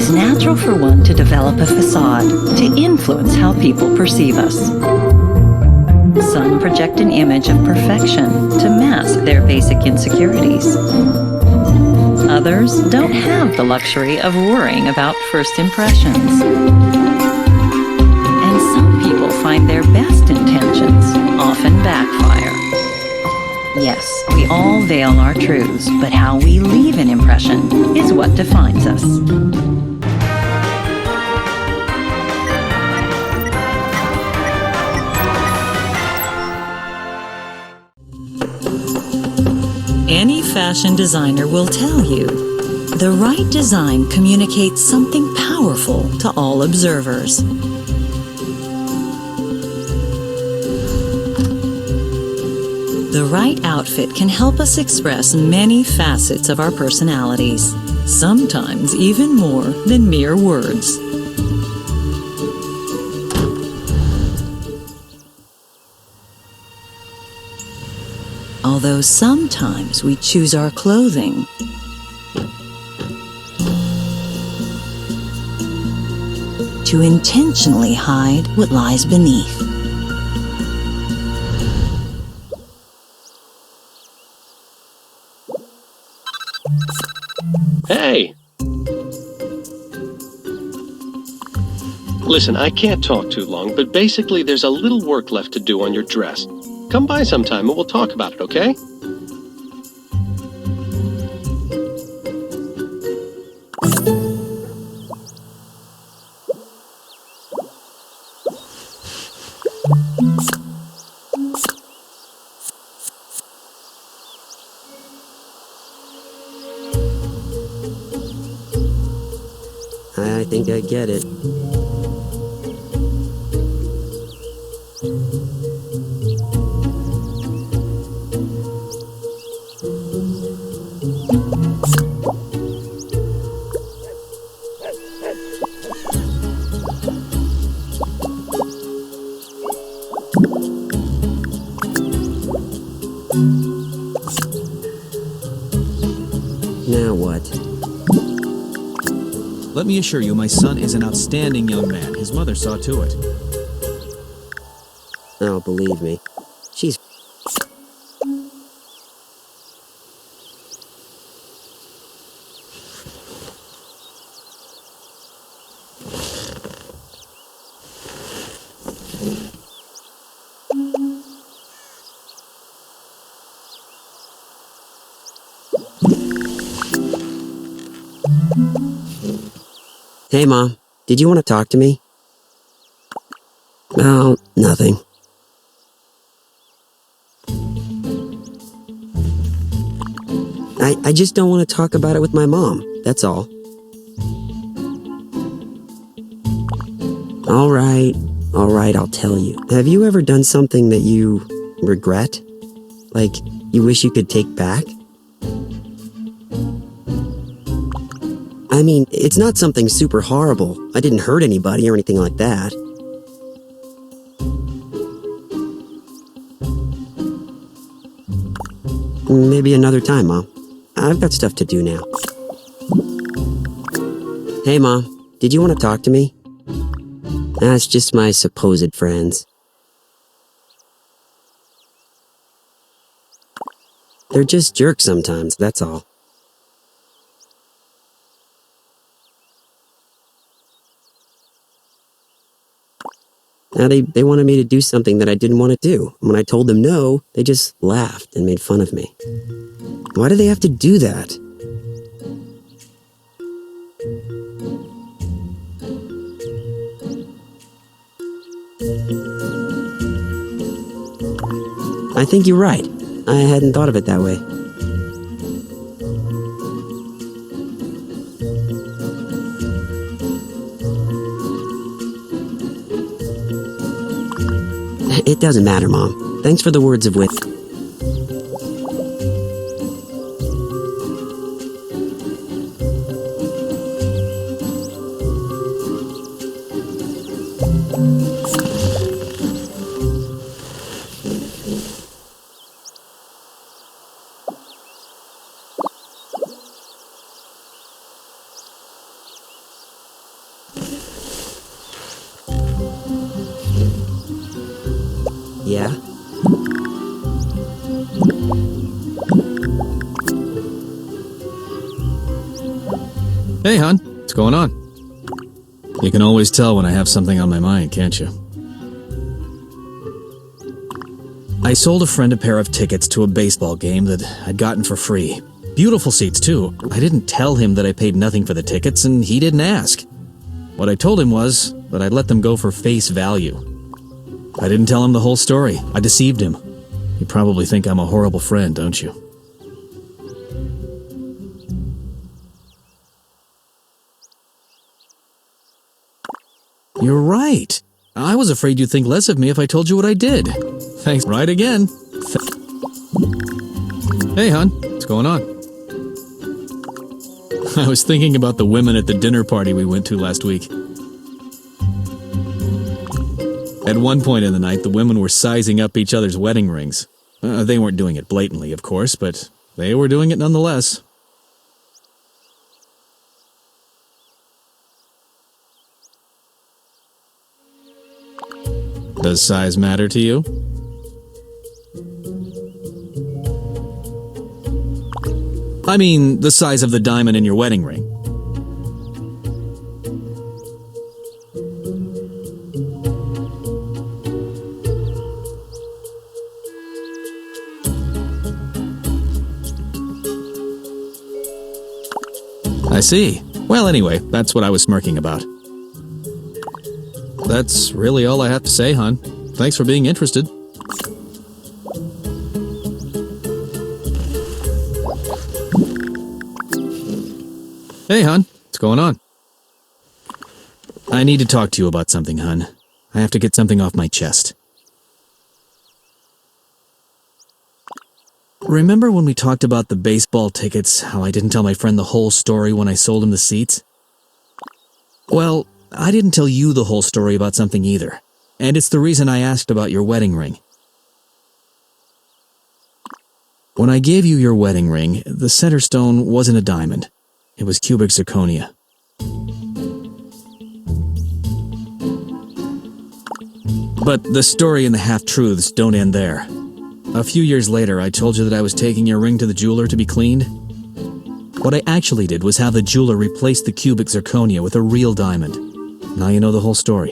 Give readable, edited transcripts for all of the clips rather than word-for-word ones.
is natural for one to develop a facade to influence how people perceive us. Some project an image of perfection to mask their basic insecurities. Others don't have the luxury of worrying about first impressions. And some people find their best intentions often backfire. Yes, we all veil our truths, but how we leave an impression is what defines us. Any fashion designer will tell you, the right design communicates something powerful to all observers. The right outfit can help us express many facets of our personalities, sometimes even more than mere words. Although sometimes we choose our clothing to intentionally hide what lies beneath. Hey! Listen, I can't talk too long, but basically there's a little work left to do on your dress. Come by sometime and we'll talk about it, okay? I think I get it. Now what? Let me assure you, my son is an outstanding young man. His mother saw to it. Oh, believe me. She's... Hey, Mom. Did you want to talk to me? Oh, nothing. I just don't want to talk about it with my mom, that's all. All right, I'll tell you. Have you ever done something that you regret? Like, you wish you could take back? I mean, it's not something super horrible. I didn't hurt anybody or anything like that. Maybe another time, Mom. I've got stuff to do now. Hey, Mom. Did you want to talk to me? It's just my supposed friends. They're just jerks sometimes, that's all. Now, they wanted me to do something that I didn't want to do. When I told them no, they just laughed and made fun of me. Why do they have to do that? I think you're right. I hadn't thought of it that way. It doesn't matter, Mom. Thanks for the words of wisdom. Yeah? Hey, hon. What's going on? You can always tell when I have something on my mind, can't you? I sold a friend a pair of tickets to a baseball game that I'd gotten for free. Beautiful seats, too. I didn't tell him that I paid nothing for the tickets, and he didn't ask. What I told him was that I'd let them go for face value. I didn't tell him the whole story. I deceived him. You probably think I'm a horrible friend, don't you? You're right. I was afraid you'd think less of me if I told you what I did. Thanks. Right again. Hey, hon. What's going on? I was thinking about the women at the dinner party we went to last week. At one point in the night, the women were sizing up each other's wedding rings. They weren't doing it blatantly, of course, but they were doing it nonetheless. Does size matter to you? I mean, the size of the diamond in your wedding ring. I see. Well, anyway, that's what I was smirking about. That's really all I have to say, hon. Thanks for being interested. Hey, hon. What's going on? I need to talk to you about something, hon. I have to get something off my chest. Remember when we talked about the baseball tickets, how I didn't tell my friend the whole story when I sold him the seats? Well, I didn't tell you the whole story about something either, and it's the reason I asked about your wedding ring. When I gave you your wedding ring, the center stone wasn't a diamond. It was cubic zirconia. But the story and the half-truths don't end there. A few years later, I told you that I was taking your ring to the jeweler to be cleaned. What I actually did was have the jeweler replace the cubic zirconia with a real diamond. Now you know the whole story.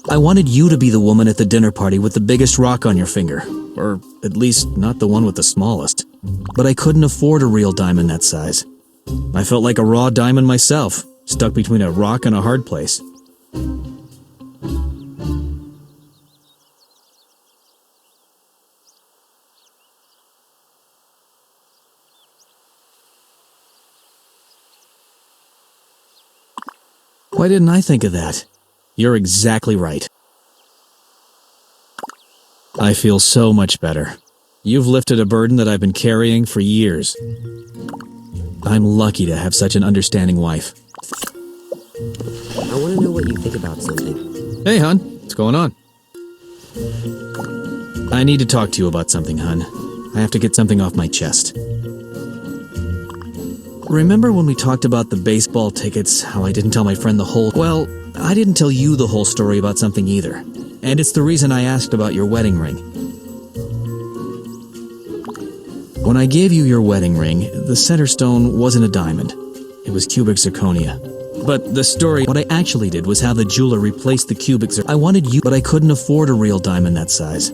I wanted you to be the woman at the dinner party with the biggest rock on your finger. Or at least not the one with the smallest. But I couldn't afford a real diamond that size. I felt like a raw diamond myself, stuck between a rock and a hard place. Why didn't I think of that? You're exactly right. I feel so much better. You've lifted a burden that I've been carrying for years. I'm lucky to have such an understanding wife. I want to know what you think about something. Hey, hon. What's going on? I need to talk to you about something, hon. I have to get something off my chest. Remember when we talked about the baseball tickets, how I didn't tell my friend the whole... Well, I didn't tell you the whole story about something either. And it's the reason I asked about your wedding ring. When I gave you your wedding ring, the center stone wasn't a diamond. It was cubic zirconia. But the story... What I actually did was have the jeweler replace the cubic zirconia. I wanted you, but I couldn't afford a real diamond that size.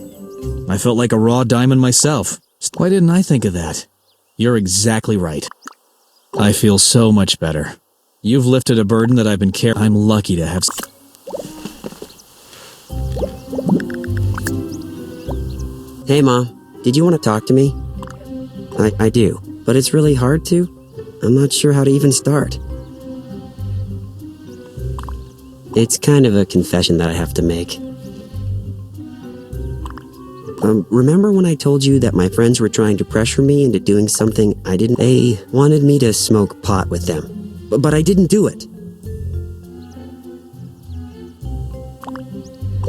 I felt like a raw diamond myself. Why didn't I think of that? You're exactly right. I feel so much better. You've lifted a burden that I've been carrying. I'm lucky to have... Hey, Mom. Did you want to talk to me? I do, but it's really hard to. I'm not sure how to even start. It's kind of a confession that I have to make. Remember when I told you that my friends were trying to pressure me into doing something I didn't? They wanted me to smoke pot with them, but I didn't do it.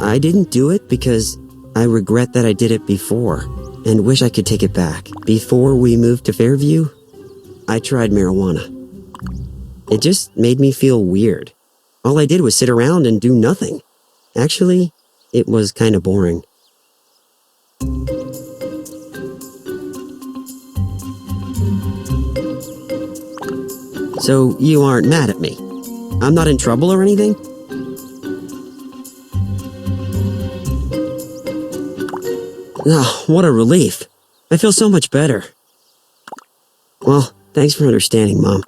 I didn't do it because I regret that I did it before and wish I could take it back. Before we moved to Fairview, I tried marijuana. It just made me feel weird. All I did was sit around and do nothing. Actually, it was kind of boring. So you aren't mad at me? I'm not in trouble or anything? Oh, what a relief. I feel so much better. Well, thanks for understanding, Mom.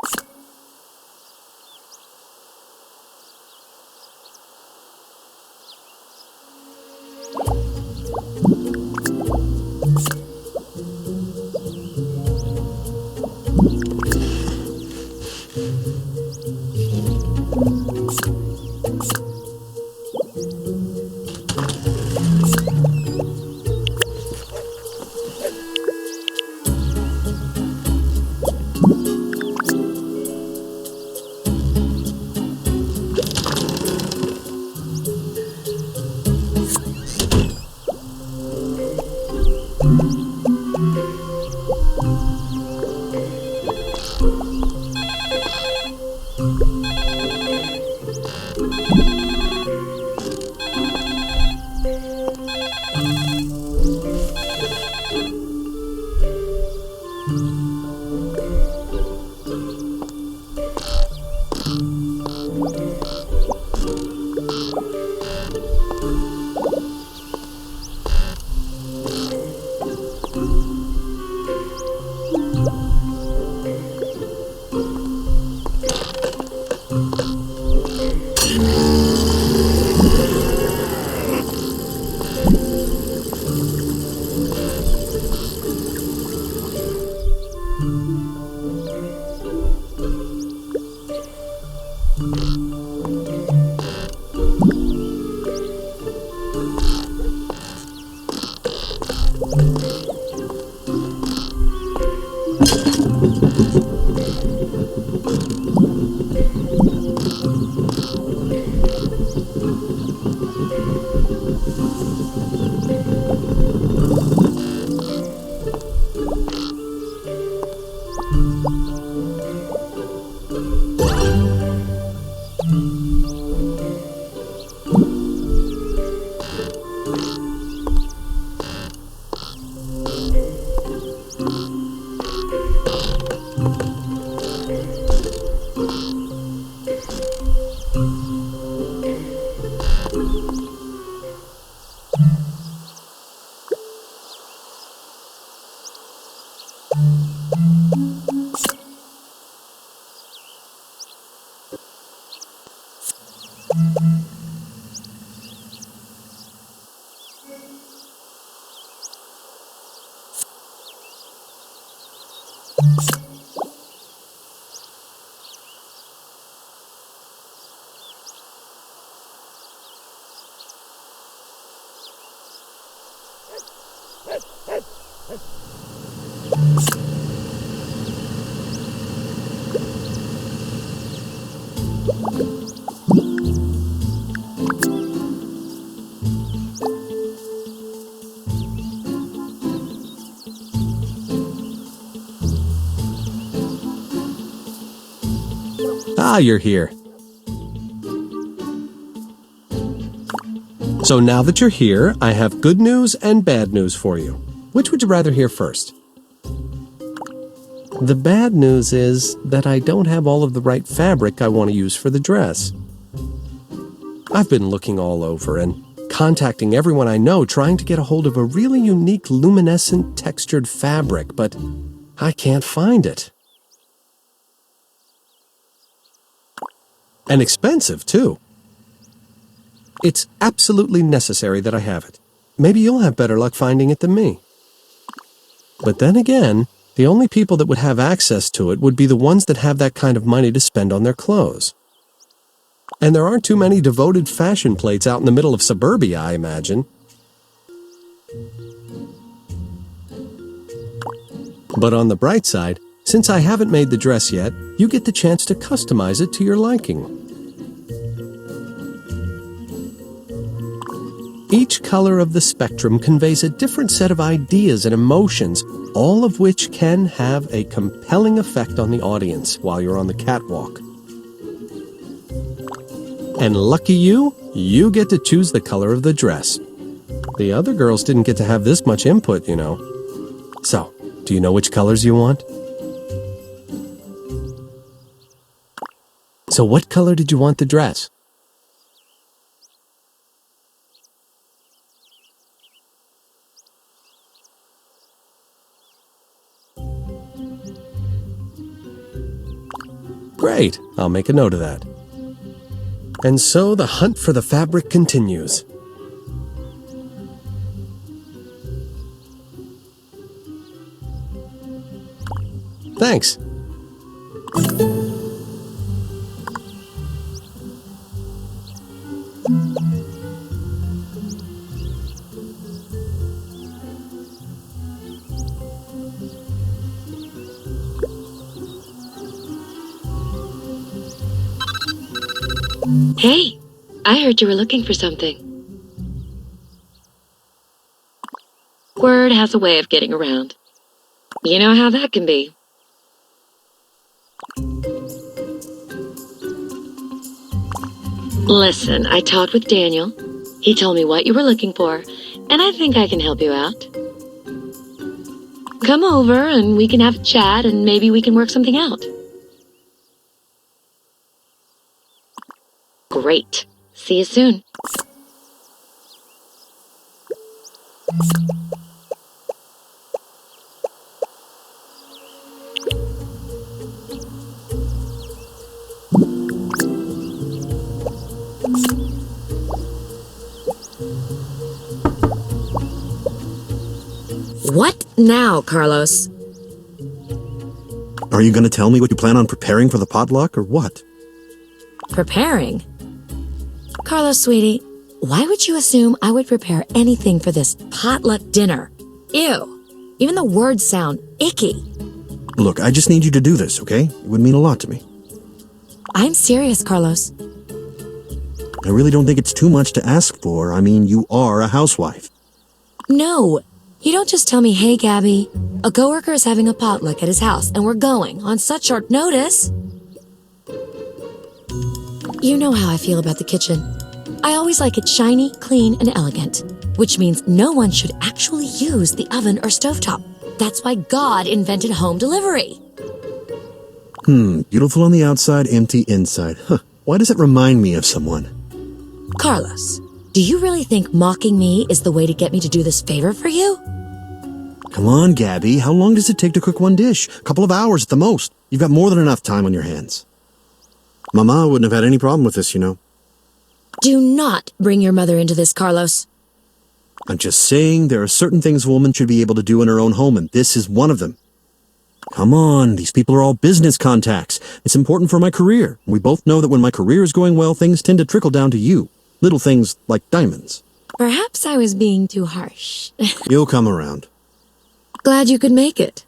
Ah, you're here. So now that you're here, I have good news and bad news for you. Which would you rather hear first? The bad news is that I don't have all of the right fabric I want to use for the dress. I've been looking all over and contacting everyone I know trying to get a hold of a really unique luminescent textured fabric, but I can't find it. And expensive, too. It's absolutely necessary that I have it. Maybe you'll have better luck finding it than me. But then again, the only people that would have access to it would be the ones that have that kind of money to spend on their clothes. And there aren't too many devoted fashion plates out in the middle of suburbia, I imagine. But on the bright side, since I haven't made the dress yet, you get the chance to customize it to your liking. Each color of the spectrum conveys a different set of ideas and emotions, all of which can have a compelling effect on the audience while you're on the catwalk. And lucky you, you get to choose the color of the dress. The other girls didn't get to have this much input, you know. So, do you know which colors you want? So what color did you want the dress? Great, I'll make a note of that. And so the hunt for the fabric continues. Thanks. Hey, I heard you were looking for something. Word has a way of getting around. You know how that can be. Listen, I talked with Daniel. He told me what you were looking for, and I think I can help you out. Come over and we can have a chat and maybe we can work something out. Great. See you soon. What now, Carlos? Are you going to tell me what you plan on preparing for the potluck, or what? Preparing? Carlos, sweetie, why would you assume I would prepare anything for this potluck dinner? Ew. Even the words sound icky. Look, I just need you to do this, okay? It would mean a lot to me. I'm serious, Carlos. I really don't think it's too much to ask for. I mean, you are a housewife. No, you don't just tell me, hey, Gabby, a coworker is having a potluck at his house and we're going on such short notice. You know how I feel about the kitchen. I always like it shiny, clean, and elegant, which means no one should actually use the oven or stovetop. That's why God invented home delivery. Beautiful on the outside, empty inside. Huh. Why does it remind me of someone? Carlos, do you really think mocking me is the way to get me to do this favor for you? Come on, Gabby. How long does it take to cook one dish? A couple of hours at the most. You've got more than enough time on your hands. Mama wouldn't have had any problem with this, you know. Do not bring your mother into this, Carlos. I'm just saying there are certain things a woman should be able to do in her own home, and this is one of them. Come on, these people are all business contacts. It's important for my career. We both know that when my career is going well, things tend to trickle down to you. Little things like diamonds. Perhaps I was being too harsh. You'll come around. Glad you could make it.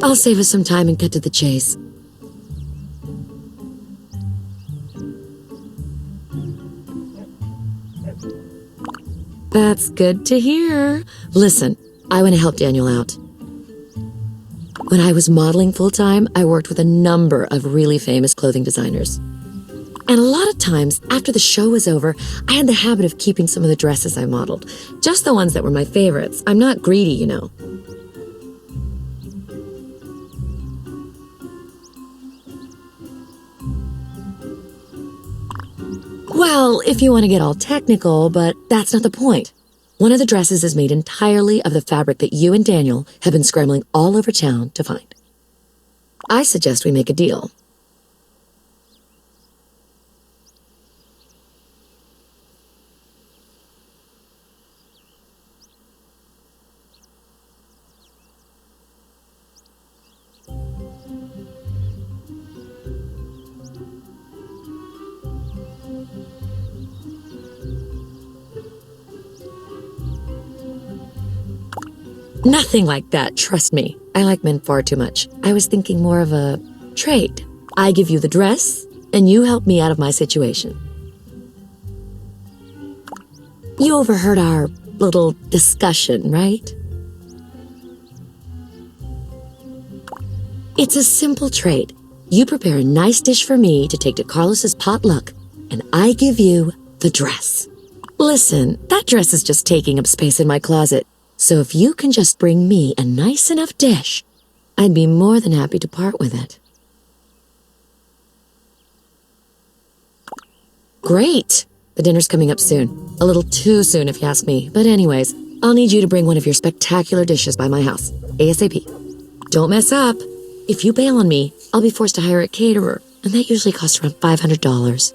I'll save us some time and cut to the chase. That's good to hear. Listen, I want to help Daniel out. When I was modeling full-time, I worked with a number of really famous clothing designers. And a lot of times, after the show was over, I had the habit of keeping some of the dresses I modeled. Just the ones that were my favorites. I'm not greedy, you know. Well, if you want to get all technical, but that's not the point. One of the dresses is made entirely of the fabric that you and Daniel have been scrambling all over town to find. I suggest we make a deal. Nothing like that, trust me. I like men far too much. I was thinking more of a trade. I give you the dress, and you help me out of my situation. You overheard our little discussion, right? It's a simple trade. You prepare a nice dish for me to take to Carlos's potluck, and I give you the dress. Listen, that dress is just taking up space in my closet, so if you can just bring me a nice enough dish, I'd be more than happy to part with it. Great! The dinner's coming up soon. A little too soon if you ask me, but anyways, I'll need you to bring one of your spectacular dishes by my house, ASAP. Don't mess up. If you bail on me, I'll be forced to hire a caterer, and that usually costs around $500.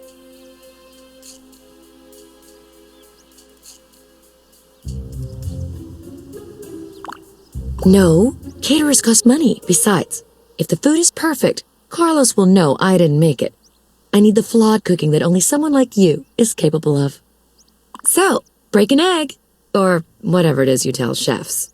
No, caterers cost money. Besides, if the food is perfect, Carlos will know I didn't make it. I need the flawed cooking that only someone like you is capable of. So, break an egg, or whatever it is you tell chefs.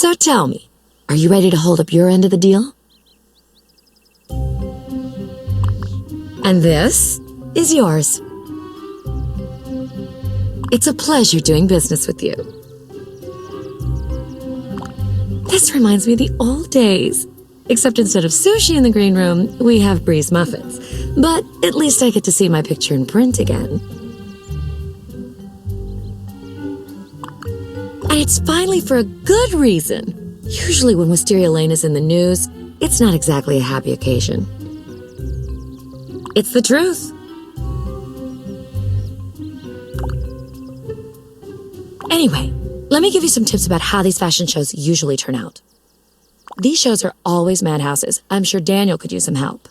So tell me, are you ready to hold up your end of the deal? And this is yours. It's a pleasure doing business with you. This reminds me of the old days. Except instead of sushi in the green room, we have Bree's muffins. But at least I get to see my picture in print again. And it's finally for a good reason. Usually when Wisteria Lane is in the news, it's not exactly a happy occasion. It's the truth. Anyway, let me give you some tips about how these fashion shows usually turn out. These shows are always madhouses. I'm sure Daniel could use some help.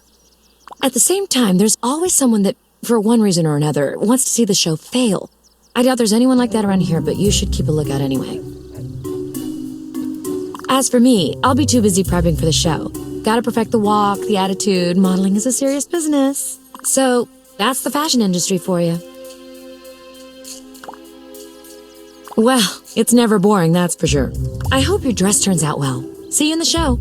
At the same time, there's always someone that, for one reason or another, wants to see the show fail. I doubt there's anyone like that around here, but you should keep a lookout anyway. As for me, I'll be too busy prepping for the show. Gotta perfect the walk, the attitude. Modeling is a serious business. So, that's the fashion industry for you. Well, it's never boring, that's for sure. I hope your dress turns out well. See you in the show.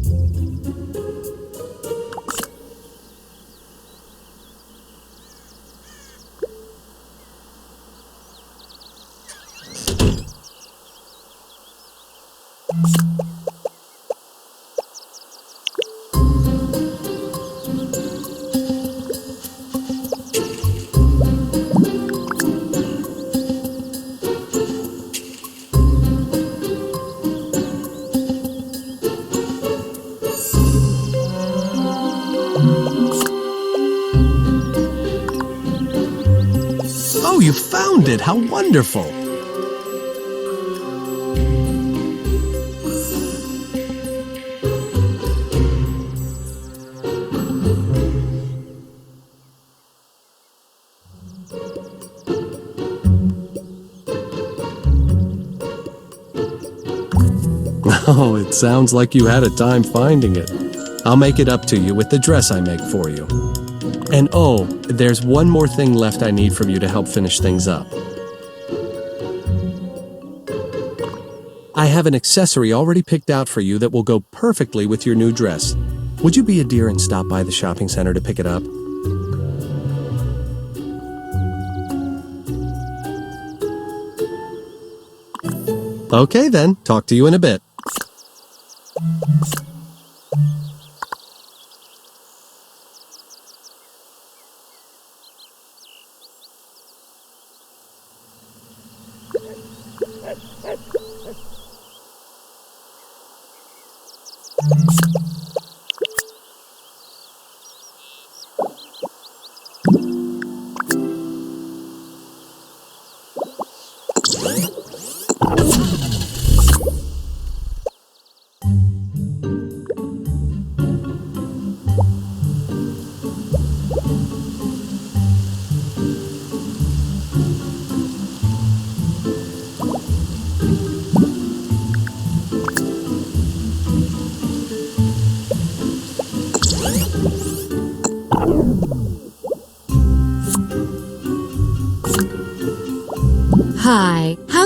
Oh, you found it! How wonderful! Oh, it sounds like you had a time finding it. I'll make it up to you with the dress I make for you. And oh, there's one more thing left I need from you to help finish things up. I have an accessory already picked out for you that will go perfectly with your new dress. Would you be a dear and stop by the shopping center to pick it up? Okay then, talk to you in a bit.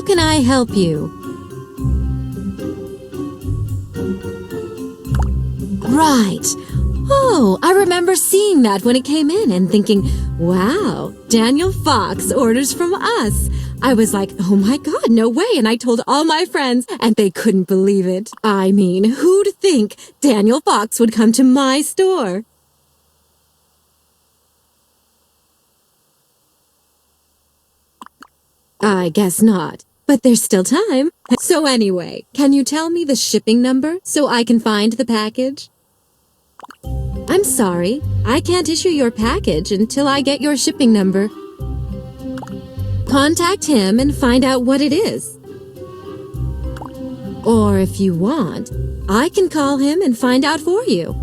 can I help you? Right. Oh, I remember seeing that when it came in and thinking, wow, Daniel Fox orders from us. I was like, oh my God, no way. And I told all my friends and they couldn't believe it. I mean, who'd think Daniel Fox would come to my store? I guess not, but there's still time. So anyway, can you tell me the shipping number so I can find the package? I'm sorry, I can't issue your package until I get your shipping number. Contact him and find out what it is. Or if you want, I can call him and find out for you.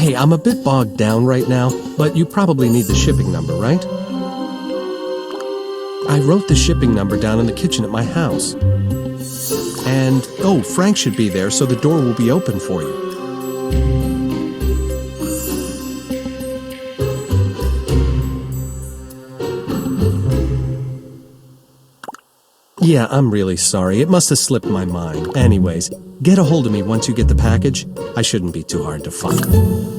Hey, I'm a bit bogged down right now, but you probably need the shipping number, right? I wrote the shipping number down in the kitchen at my house. And, oh, Frank should be there, so the door will be open for you. Yeah, I'm really sorry. It must have slipped my mind. Anyways, get a hold of me once you get the package. I shouldn't be too hard to find.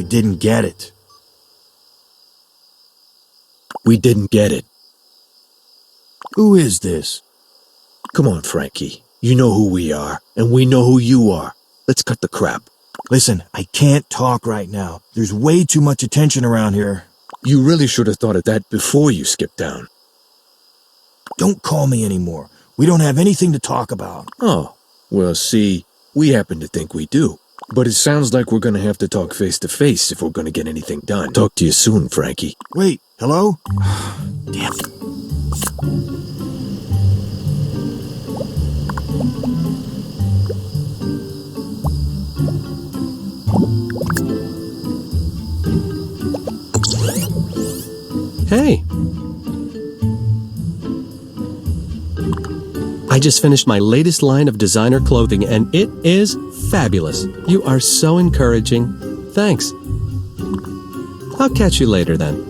Didn't get it. We didn't get it. Who is this? Come on, Frankie. You know who we are, and we know who you are. Let's cut the crap. Listen, I can't talk right now. There's way too much attention around here. You really should have thought of that before you skipped down. Don't call me anymore. We don't have anything to talk about. Oh, well, see, we happen to think we do. But it sounds like we're gonna have to talk face to face if we're gonna get anything done. Talk to you soon, Frankie. Wait, hello? Damn. Hey. I just finished my latest line of designer clothing, and it is fabulous. You are so encouraging. Thanks. I'll catch you later then.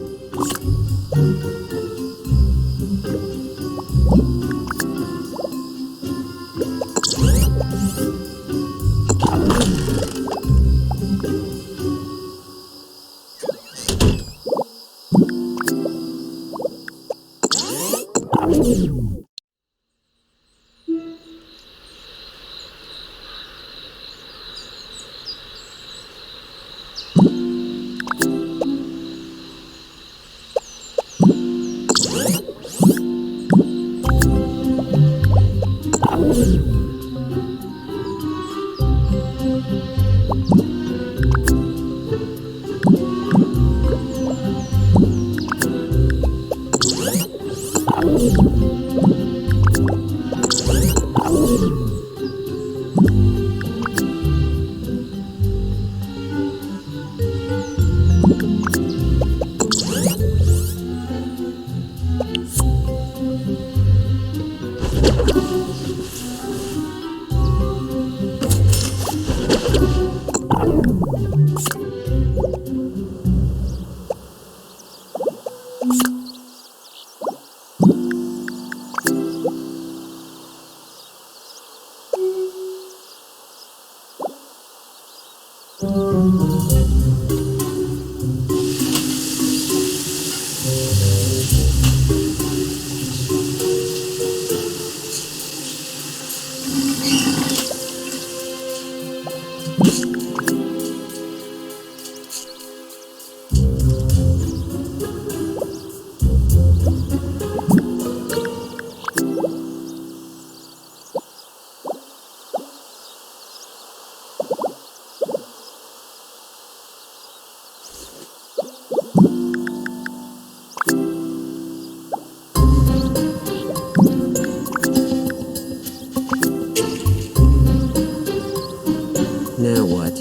Now what?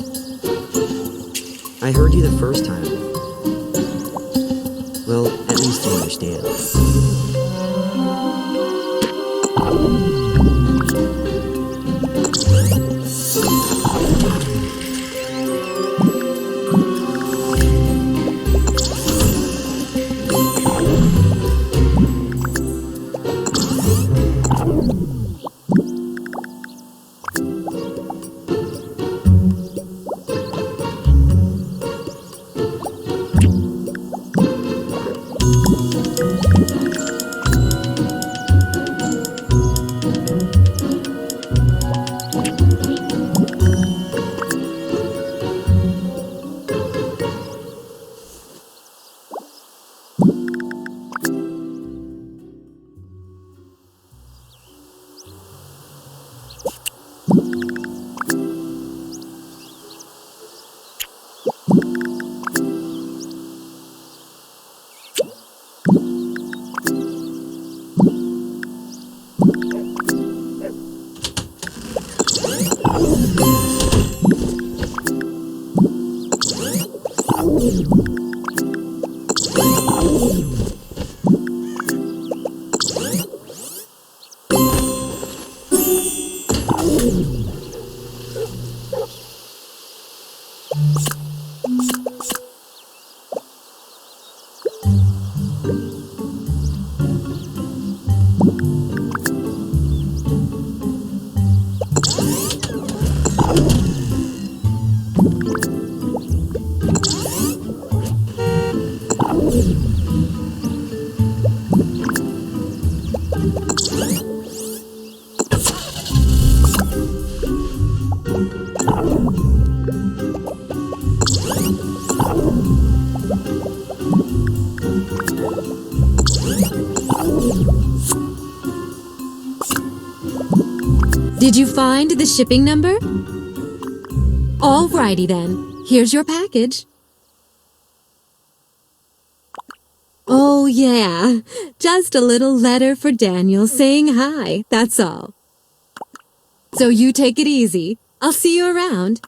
I heard you the first time. Well, at least you understand. Did you find the shipping number? Alrighty then, here's your package. Oh yeah, just a little letter for Daniel saying hi, that's all. So you take it easy. I'll see you around.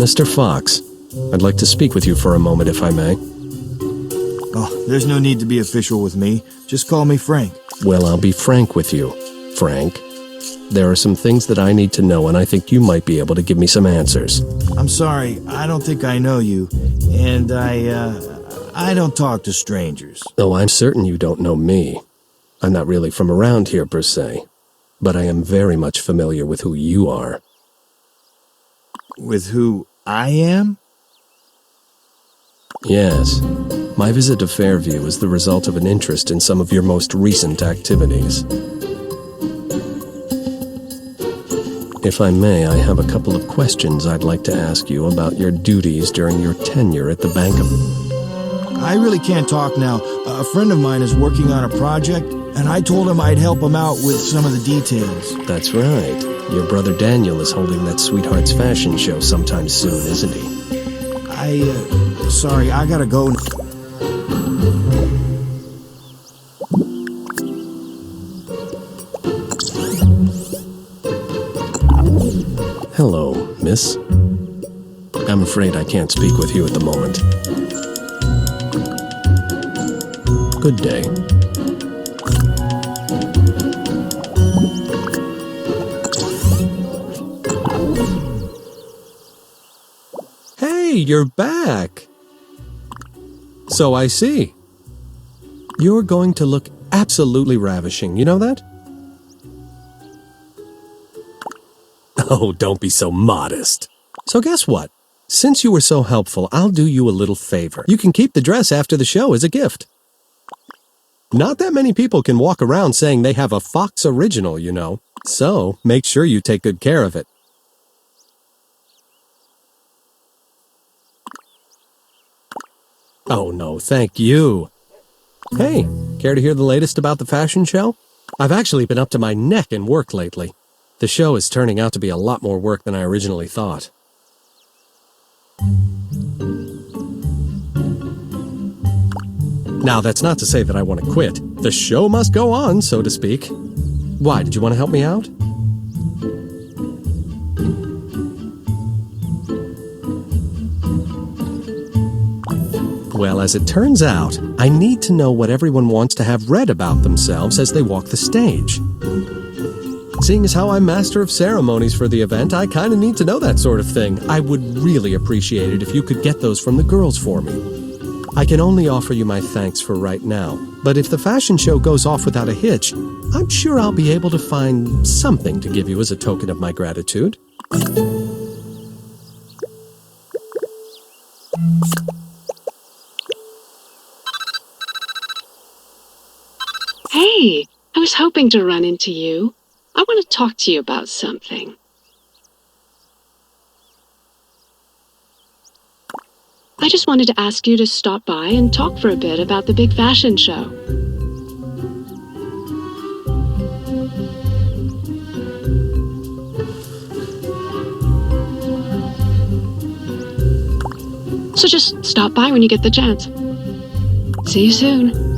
Mr. Fox, I'd like to speak with you for a moment, if I may. Oh, there's no need to be official with me. Just call me Frank. Well, I'll be frank with you, Frank. There are some things that I need to know, and I think you might be able to give me some answers. I'm sorry, I don't think I know you, and I don't talk to strangers. Oh, I'm certain you don't know me. I'm not really from around here, per se, but I am very much familiar with who you are. With who I am? Yes. My visit to Fairview is the result of an interest in some of your most recent activities. If I may, I have a couple of questions I'd like to ask you about your duties during your tenure at the Bank of... I really can't talk now. A friend of mine is working on a project, and I told him I'd help him out with some of the details. That's right. Your brother Daniel is holding that Sweethearts fashion show sometime soon, isn't he? Sorry, I gotta go. Hello, miss. I'm afraid I can't speak with you at the moment. Good day. Hey, you're back! So I see. You're going to look absolutely ravishing, you know that? Oh, don't be so modest. So guess what? Since you were so helpful, I'll do you a little favor. You can keep the dress after the show as a gift. Not that many people can walk around saying they have a Fox original, you know. So make sure you take good care of it. Oh no, thank you. Hey, care to hear the latest about the fashion show? I've actually been up to my neck in work lately. The show is turning out to be a lot more work than I originally thought. Now, that's not to say that I want to quit. The show must go on, so to speak. Why, did you want to help me out? Well, as it turns out, I need to know what everyone wants to have read about themselves as they walk the stage. Seeing as how I'm master of ceremonies for the event, I kind of need to know that sort of thing. I would really appreciate it if you could get those from the girls for me. I can only offer you my thanks for right now, but if the fashion show goes off without a hitch, I'm sure I'll be able to find something to give you as a token of my gratitude. Hey, I was hoping to run into you. I want to talk to you about something. I just wanted to ask you to stop by and talk for a bit about the big fashion show. So just stop by when you get the chance. See you soon.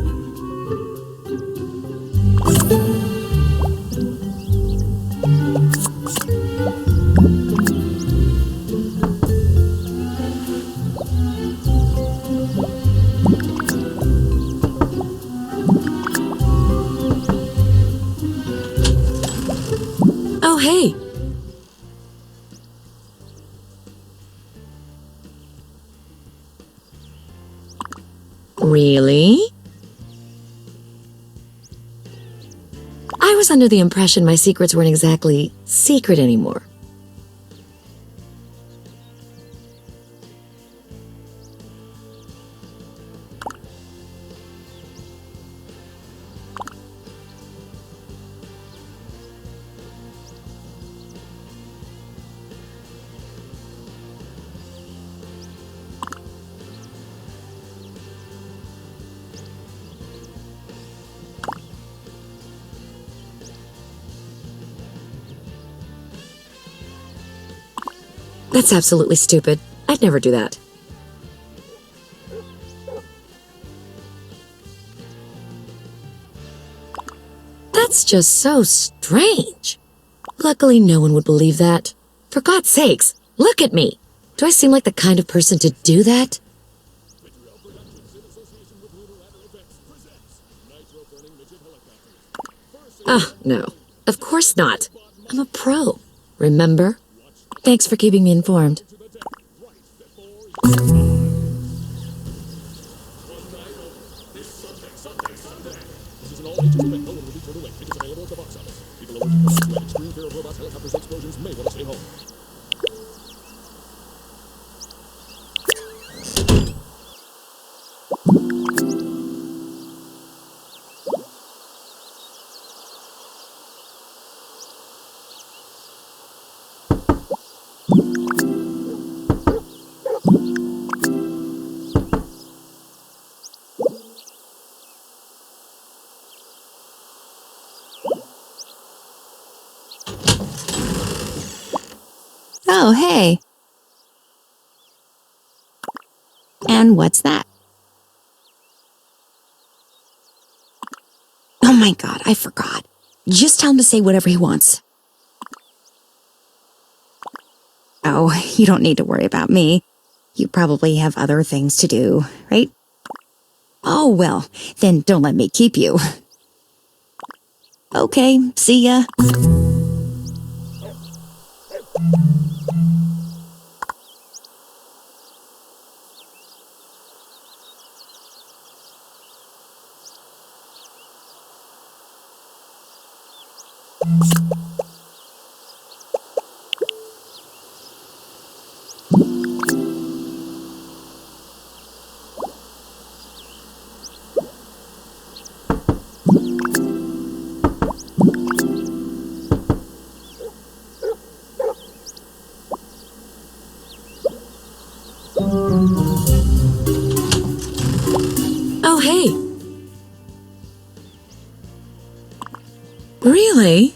Oh, hey. Really? I was under the impression my secrets weren't exactly secret anymore. That's absolutely stupid. I'd never do that. That's just so strange. Luckily, no one would believe that. For God's sakes, look at me. Do I seem like the kind of person to do that? Oh, no. Of course not. I'm a pro. Remember? Thanks for keeping me informed. Oh, hey. And what's that? Oh my God, I forgot. Just tell him to say whatever he wants. Oh, you don't need to worry about me. You probably have other things to do, right? Oh, well, then don't let me keep you. Okay, see ya. Oh, hey. Really?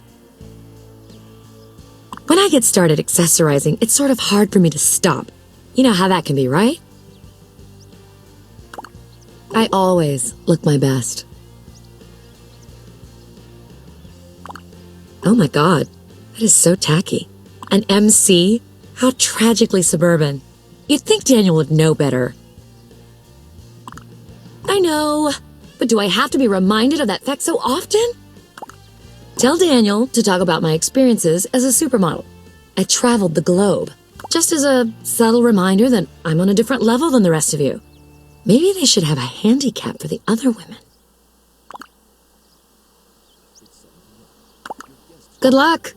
When I get started accessorizing, it's sort of hard for me to stop. You know how that can be, right? I always look my best. Oh my God, that is so tacky. An MC? How tragically suburban. You'd think Daniel would know better. I know, but do I have to be reminded of that fact so often? Tell Daniel to talk about my experiences as a supermodel. I traveled the globe, just as a subtle reminder that I'm on a different level than the rest of you. Maybe they should have a handicap for the other women. Good luck.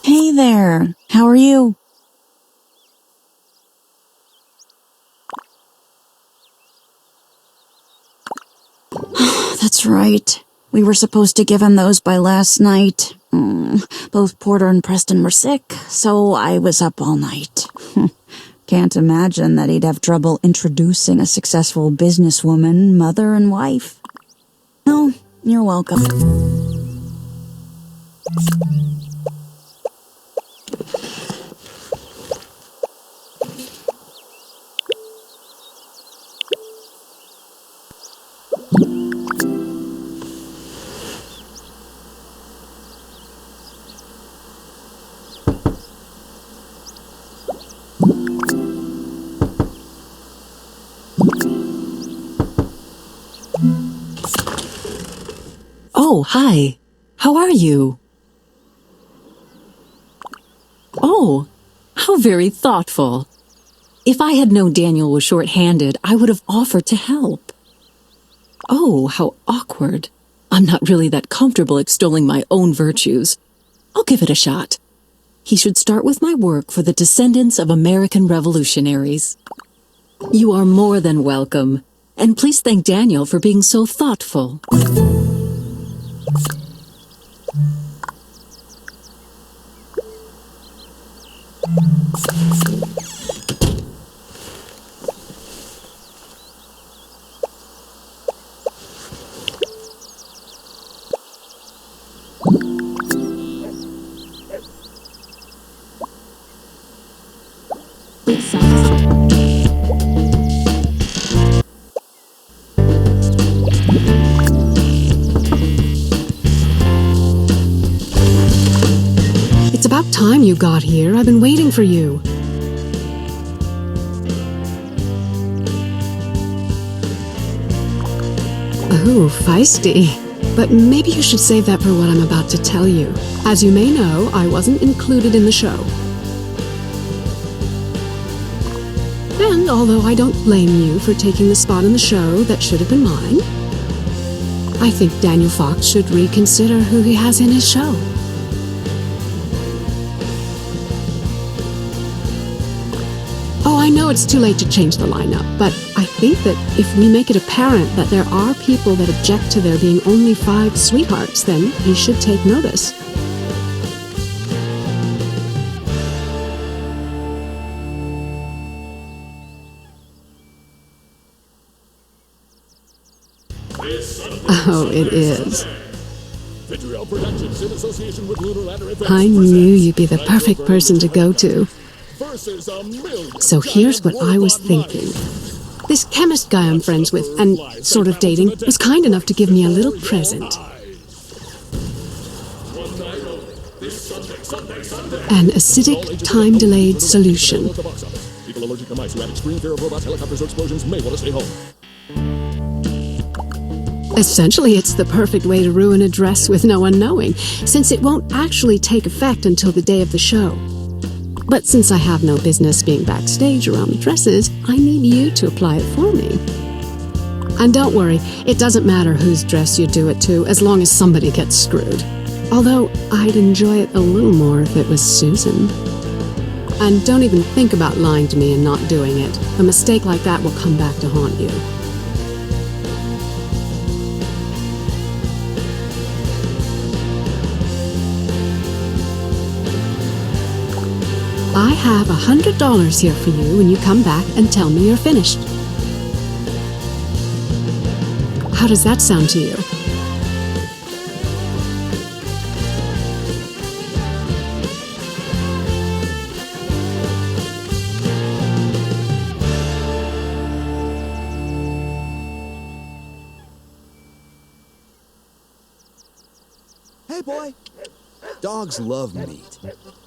Hey there, how are you? That's right. We were supposed to give him those by last night. Both Porter and Preston were sick, so I was up all night. Can't imagine that he'd have trouble introducing a successful businesswoman, mother and wife. Oh, you're welcome. Oh, hi. How are you? Oh, how very thoughtful. If I had known Daniel was short-handed, I would have offered to help. Oh, how awkward. I'm not really that comfortable extolling my own virtues. I'll give it a shot. He should start with my work for the descendants of American revolutionaries. You are more than welcome, and please thank Daniel for being so thoughtful. It's about time you got here. I've been waiting for you. Ooh, feisty. But maybe you should save that for what I'm about to tell you. As you may know, I wasn't included in the show. And although I don't blame you for taking the spot in the show that should have been mine, I think Daniel Fox should reconsider who he has in his show. Oh, I know it's too late to change the lineup, but I think that if we make it apparent that there are people that object to there being only 5 sweethearts, then he should take notice. Oh, it is. I knew you'd be the perfect person to go to. So here's what I was thinking. This chemist guy I'm friends with, and sort of dating, was kind enough to give me a little present. An acidic, time-delayed solution. People allergic to mice who have extreme fear of robots, helicopters, or explosions may want to stay home. Essentially, it's the perfect way to ruin a dress with no one knowing, since it won't actually take effect until the day of the show. But since I have no business being backstage around the dresses, I need you to apply it for me. And don't worry, it doesn't matter whose dress you do it to, as long as somebody gets screwed. Although, I'd enjoy it a little more if it was Susan. And don't even think about lying to me and not doing it. A mistake like that will come back to haunt you. I have $100 here for you when you come back and tell me you're finished. How does that sound to you? Hey, boy. Dogs love meat.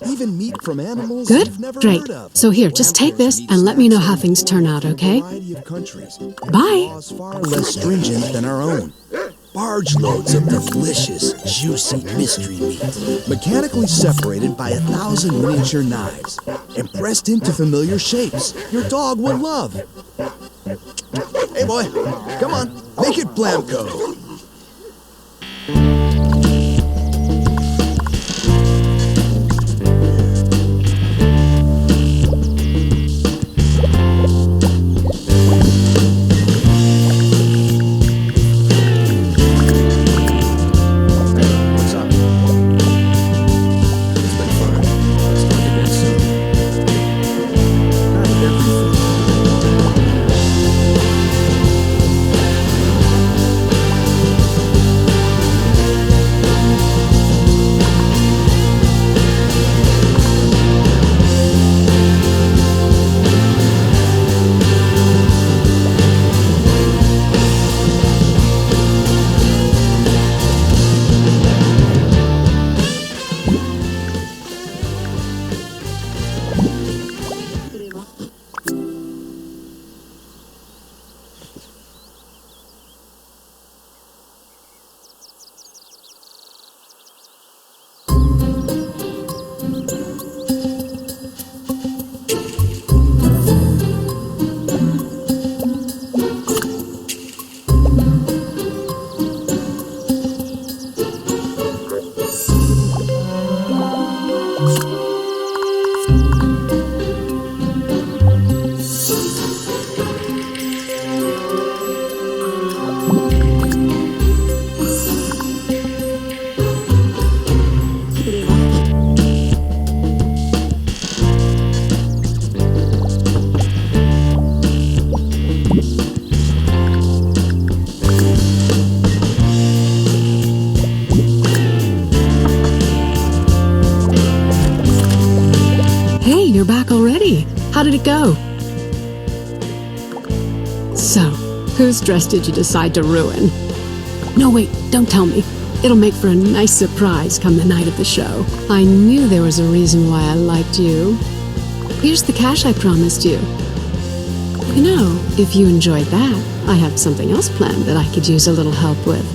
Even meat from animals Good? you've never Great. heard of. So here, just take this and let me know how things turn out, okay? Bye. Laws far less stringent than our own. Barge loads of delicious, juicy mystery meat, mechanically separated by 1,000 miniature knives, and pressed into familiar shapes your dog will love. Hey, boy, come on, make it Blamco. You're back already. How did it go? So, whose dress did you decide to ruin? No, wait, don't tell me. It'll make for a nice surprise come the night of the show. I knew there was a reason why I liked you. Here's the cash I promised you. You know, if you enjoyed that, I have something else planned that I could use a little help with.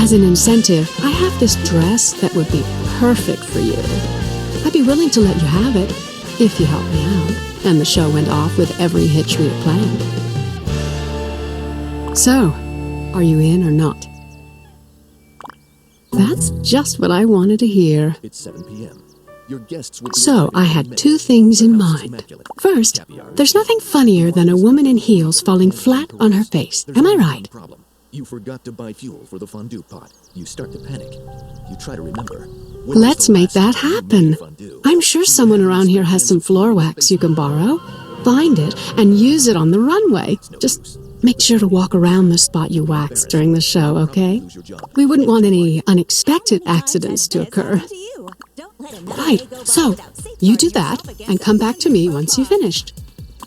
As an incentive, I have this dress that would be perfect for you. I'd be willing to let you have it, if you help me out. And the show went off with every hitch we had planned. So, are you in or not? That's just what I wanted to hear. It's 7 p.m. Your guests will be So, I had two things in mind. First, there's nothing funnier than a woman in heels falling flat on her face. Am I right? Problem. You forgot to buy fuel for the fondue pot. You start to panic. You try to remember. When Let's was the make last that time you made happen. fondue? I'm sure someone around here has some floor wax you can borrow. Find it and use it on the runway. Just make sure to walk around the spot you waxed during the show, okay? We wouldn't want any unexpected accidents to occur. Right, so you do that and come back to me once you've finished.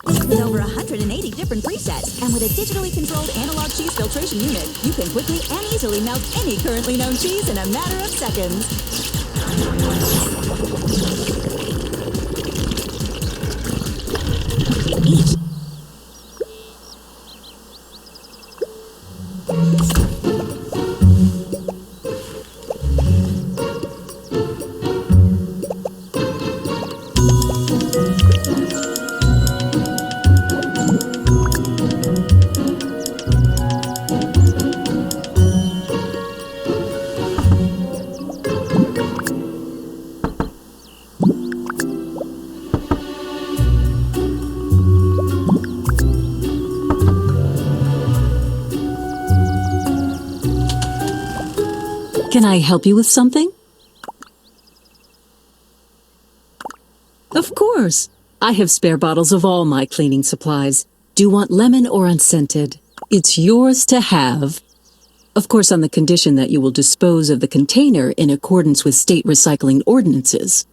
With over 180 different presets, and with a digitally controlled analog cheese filtration unit, you can quickly and easily melt any currently known cheese in a matter of seconds. Can I help you with something? Of course. I have spare bottles of all my cleaning supplies. Do you want lemon or unscented? It's yours to have. Of course, on the condition that you will dispose of the container in accordance with state recycling ordinances.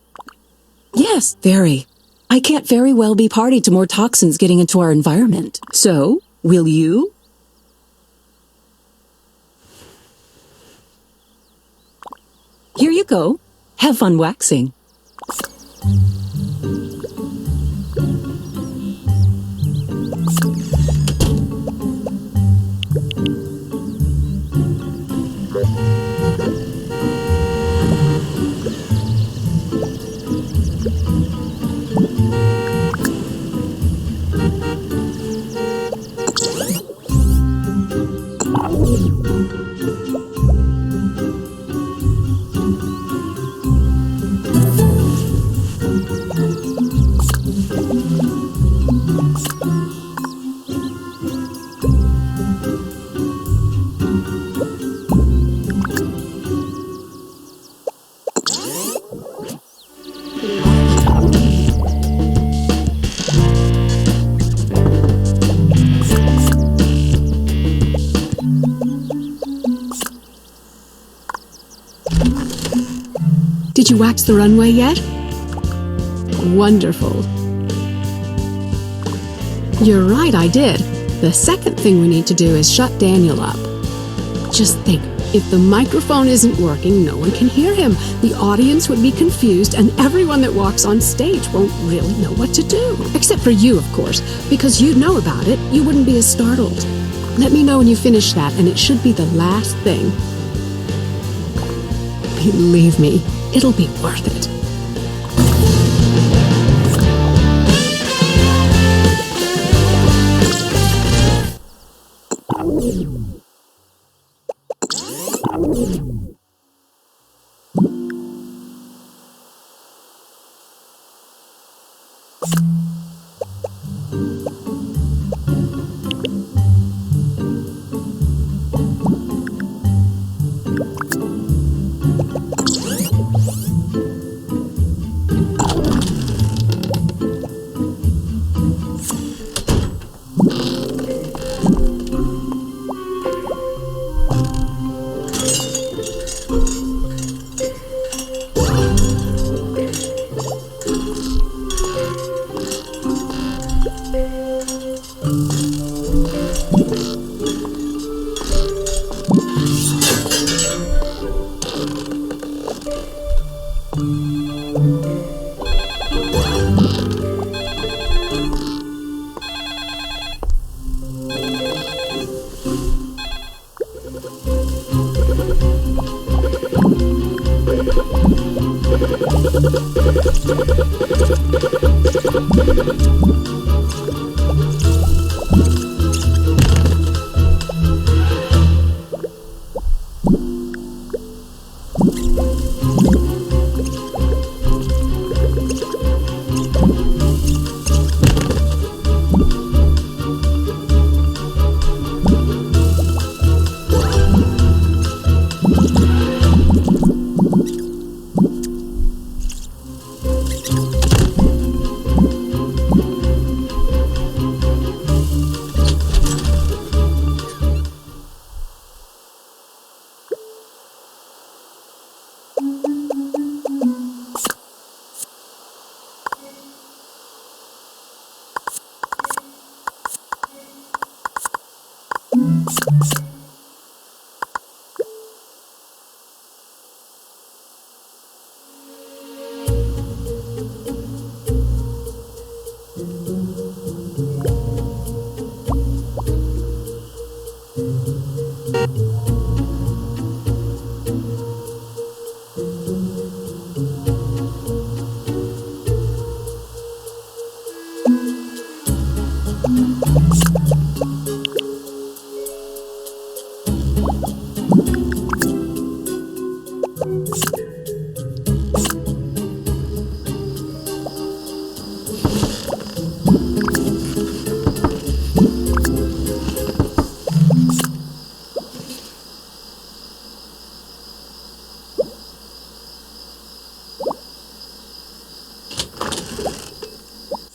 Yes, very. I can't very well be party to more toxins getting into our environment. So, will you? Here you go. Have fun waxing. Did you wax the runway yet? Wonderful. You're right, I did. The second thing we need to do is shut Daniel up. Just think, if the microphone isn't working, no one can hear him. The audience would be confused, and everyone that walks on stage won't really know what to do. Except for you, of course, because you'd know about it. You wouldn't be as startled. Let me know when you finish that, and it should be the last thing. Believe me, it'll be worth it.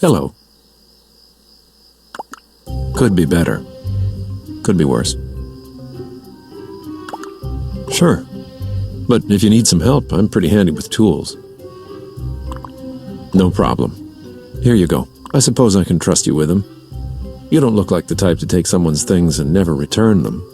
Hello. Could be better. Could be worse. Sure. But if you need some help, I'm pretty handy with tools. No problem. Here you go. I suppose I can trust you with them. You don't look like the type to take someone's things and never return them.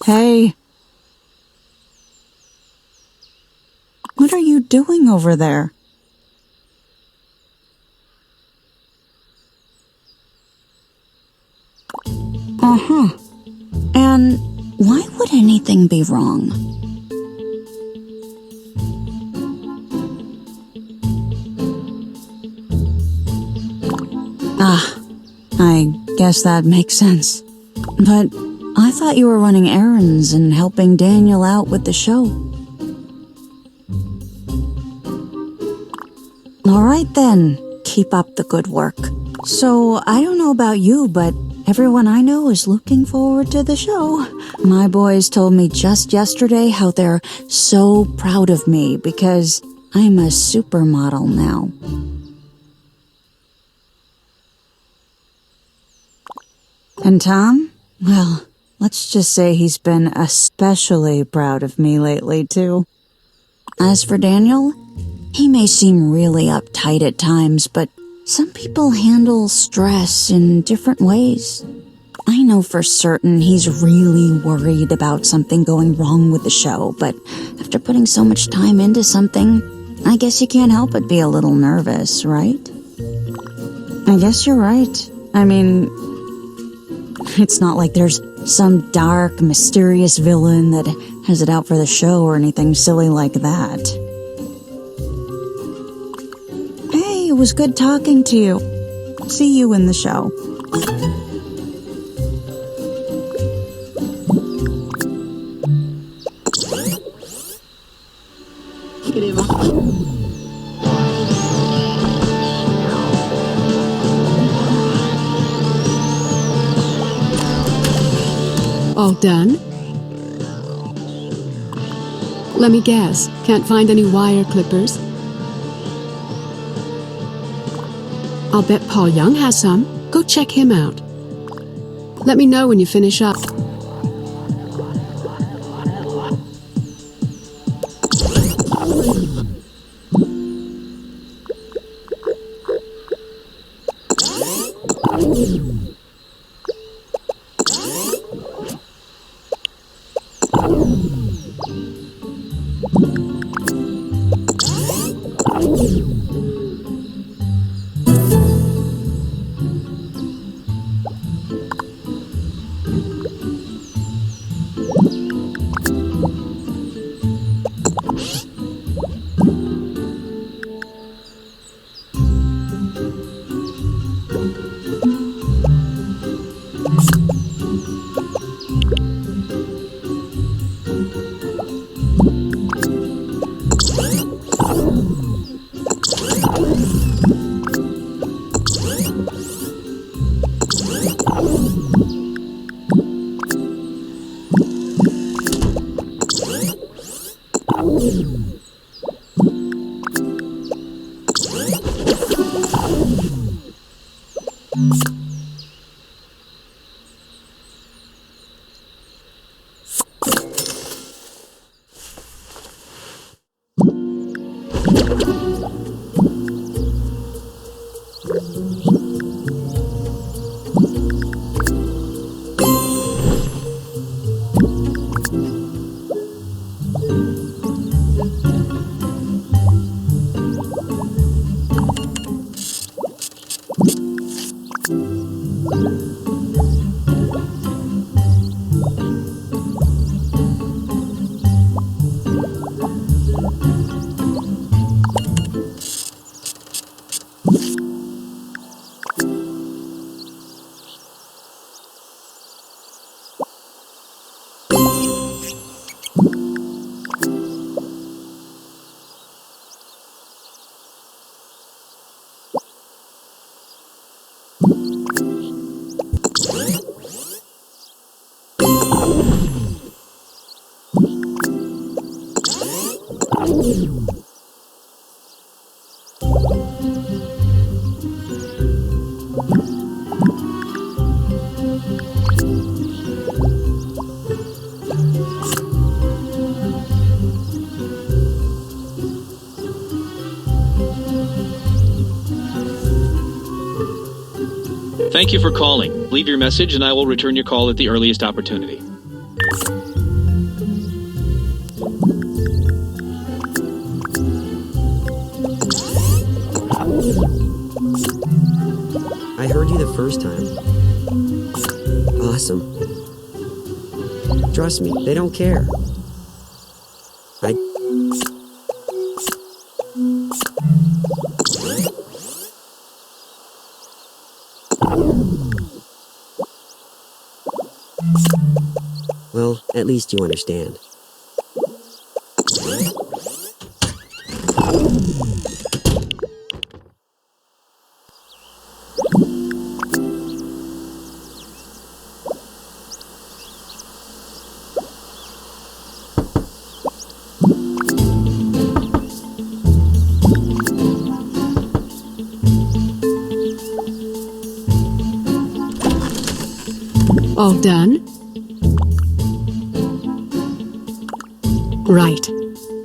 Hey. What are you doing over there? Uh-huh. And why would anything be wrong? I guess that makes sense. But I thought you were running errands and helping Daniel out with the show. All right then, keep up the good work. So, I don't know about you, but everyone I know is looking forward to the show. My boys told me just yesterday how they're so proud of me because I'm a supermodel now. And Tom? Well, let's just say he's been especially proud of me lately, too. As for Daniel, he may seem really uptight at times, but some people handle stress in different ways. I know for certain he's really worried about something going wrong with the show, but after putting so much time into something, I guess you can't help but be a little nervous, right? I guess you're right. I mean, it's not like there's some dark, mysterious villain that has it out for the show or anything silly like that. Hey, it was good talking to you. See you in the show. All done? Let me guess. Can't find any wire clippers? I'll bet Paul Young has some. Go check him out. Let me know when you finish up. Thank you for calling. Leave your message and I will return your call at the earliest opportunity. I heard you the first time. Awesome. Trust me, they don't care. Well, at least you understand. All done? Right.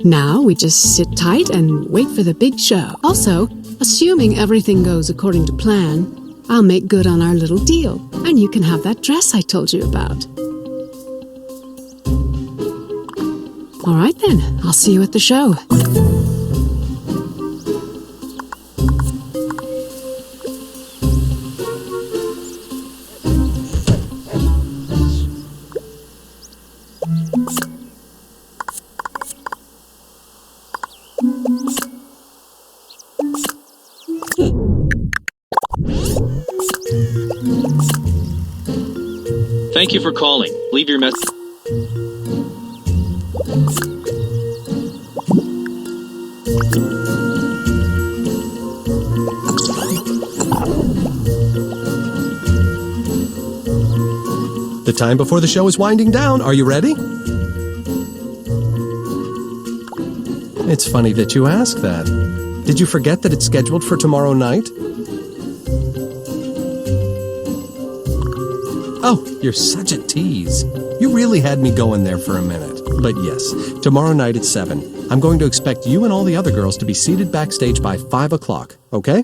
Now we just sit tight and wait for the big show. Also, assuming everything goes according to plan, I'll make good on our little deal, and you can have that dress I told you about. All right then, I'll see you at the show. Thank you for calling. Leave your message. The time before the show is winding down. Are you ready? It's funny that you ask that. Did you forget that it's scheduled for tomorrow night? Oh, you're such a tease. You really had me going there for a minute. But yes, tomorrow night at 7, I'm going to expect you and all the other girls to be seated backstage by 5 o'clock, okay?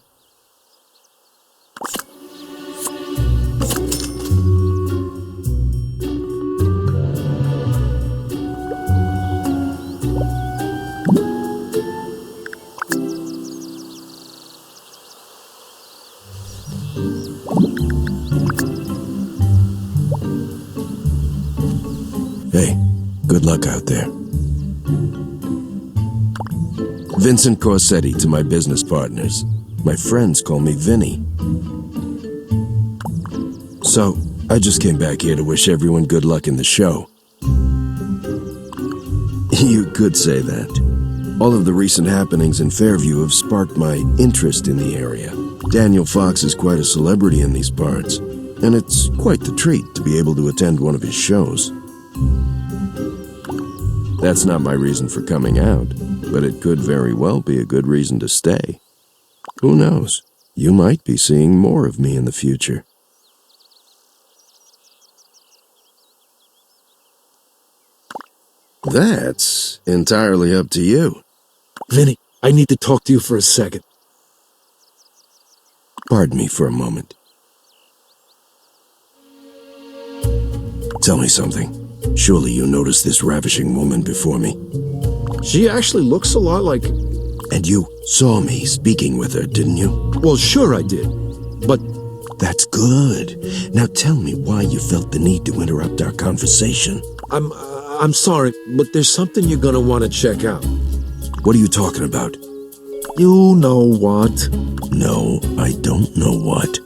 Hey, good luck out there. Vincent Corsetti to my business partners. My friends call me Vinny. So, I just came back here to wish everyone good luck in the show. You could say that. All of the recent happenings in Fairview have sparked my interest in the area. Daniel Fox is quite a celebrity in these parts, and it's quite the treat to be able to attend one of his shows. That's not my reason for coming out, but it could very well be a good reason to stay. Who knows? You might be seeing more of me in the future. That's entirely up to you. Vinny, I need to talk to you for a second. Pardon me for a moment. Tell me something. Surely you noticed this ravishing woman before me. She actually looks a lot like... And you saw me speaking with her, didn't you? Well, sure I did, but... That's good. Now tell me why you felt the need to interrupt our conversation. I'm sorry, but there's something you're gonna want to check out. What are you talking about? You know what? No, I don't know what.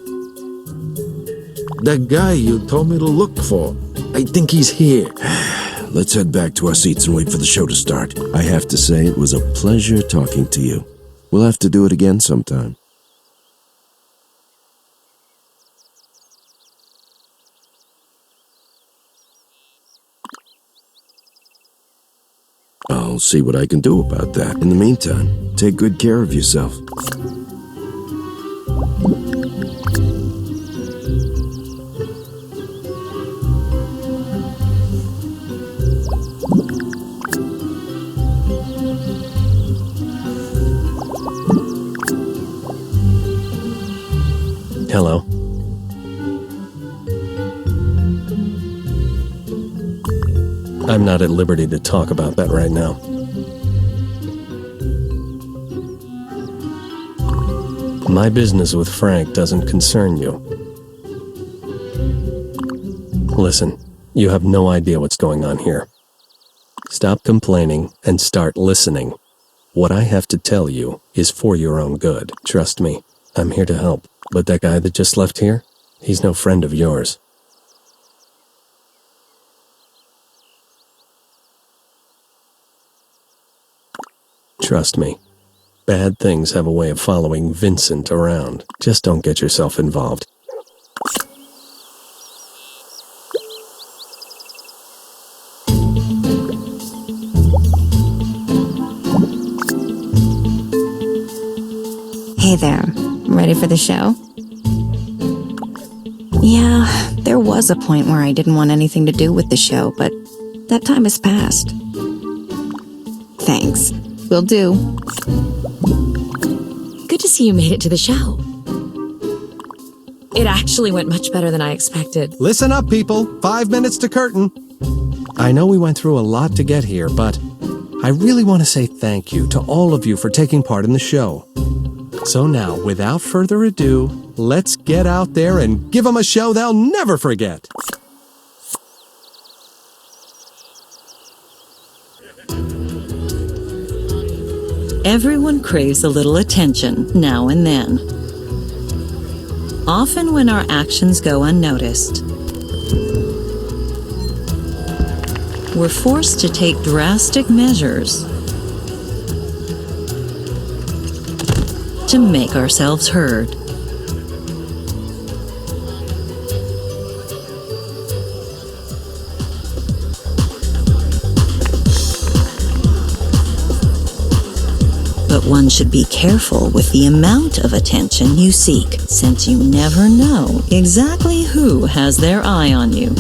That guy you told me to look for. I think he's here. Let's head back to our seats and wait for the show to start. I have to say, it was a pleasure talking to you. We'll have to do it again sometime. I'll see what I can do about that. In the meantime, take good care of yourself. Hello. I'm not at liberty to talk about that right now. My business with Frank doesn't concern you. Listen, you have no idea what's going on here. Stop complaining and start listening. What I have to tell you is for your own good. Trust me, I'm here to help. But that guy that just left here, he's no friend of yours. Trust me, bad things have a way of following Vincent around. Just don't get yourself involved. Hey there, ready for the show? Yeah, there was a point where I didn't want anything to do with the show, but that time has passed. Thanks. Will do. Good to see you made it to the show. It actually went much better than I expected. Listen up, people. 5 minutes to curtain. I know we went through a lot to get here, but I really want to say thank you to all of you for taking part in the show. So now, without further ado, let's get out there and give them a show they'll never forget. Everyone craves a little attention now and then. Often when our actions go unnoticed, we're forced to take drastic measures to make ourselves heard. But one should be careful with the amount of attention you seek, since you never know exactly who has their eye on you.